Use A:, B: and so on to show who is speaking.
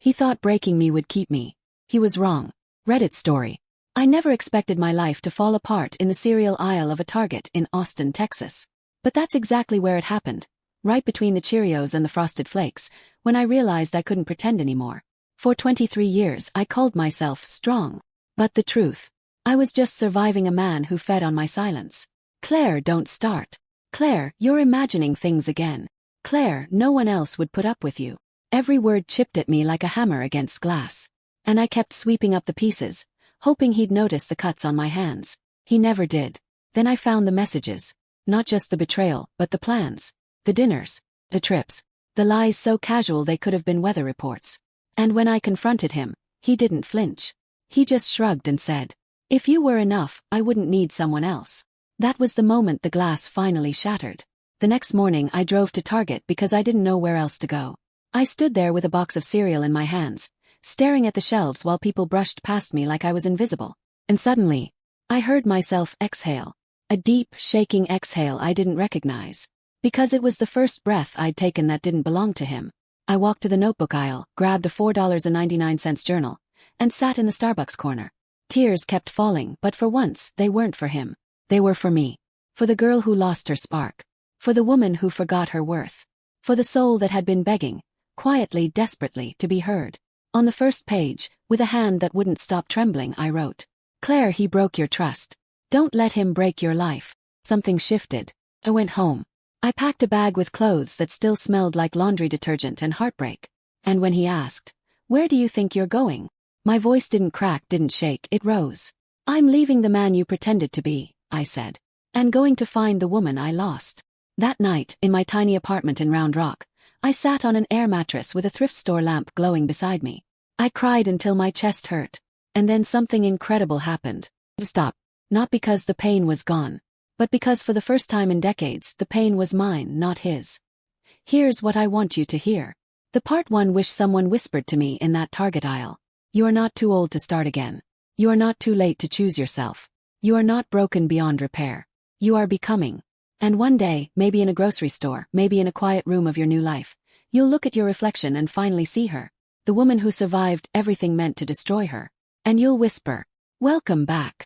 A: He thought breaking me would keep me. He was wrong. Reddit story. I never expected my life to fall apart in the cereal aisle of a Target in Austin, Texas. But that's exactly where it happened. Right between the Cheerios and the Frosted Flakes, when I realized I couldn't pretend anymore. For 23 years I called myself strong. But the truth, I was just surviving a man who fed on my silence. Claire, don't start. Claire, you're imagining things again. Claire, no one else would put up with you. Every word chipped at me like a hammer against glass. And I kept sweeping up the pieces, hoping he'd notice the cuts on my hands. He never did. Then I found the messages. Not just the betrayal, but the plans. The dinners. The trips. The lies so casual they could have been weather reports. And when I confronted him, he didn't flinch. He just shrugged and said, "If you were enough, I wouldn't need someone else." That was the moment the glass finally shattered. The next morning I drove to Target because I didn't know where else to go. I stood there with a box of cereal in my hands, staring at the shelves while people brushed past me like I was invisible. And suddenly, I heard myself exhale. A deep, shaking exhale I didn't recognize. Because it was the first breath I'd taken that didn't belong to him. I walked to the notebook aisle, grabbed a $4.99 journal, and sat in the Starbucks corner. Tears kept falling, but for once, they weren't for him. They were for me. For the girl who lost her spark. For the woman who forgot her worth. For the soul that had been begging, quietly, desperately, to be heard. On the first page, with a hand that wouldn't stop trembling, I wrote, "Claire, he broke your trust. Don't let him break your life." Something shifted. I went home. I packed a bag with clothes that still smelled like laundry detergent and heartbreak. And when he asked, "Where do you think you're going?" my voice didn't crack, didn't shake, it rose. "I'm leaving the man you pretended to be," I said. "And going to find the woman I lost." That night, in my tiny apartment in Round Rock, I sat on an air mattress with a thrift store lamp glowing beside me. I cried until my chest hurt. And then something incredible happened. Stop. Not because the pain was gone, but because for the first time in decades, the pain was mine, not his. Here's what I want you to hear. The part one wish someone whispered to me in that Target aisle. You are not too old to start again. You are not too late to choose yourself. You are not broken beyond repair. You are becoming. And one day, maybe in a grocery store, maybe in a quiet room of your new life, you'll look at your reflection and finally see her. The woman who survived everything meant to destroy her. And you'll whisper, "Welcome back."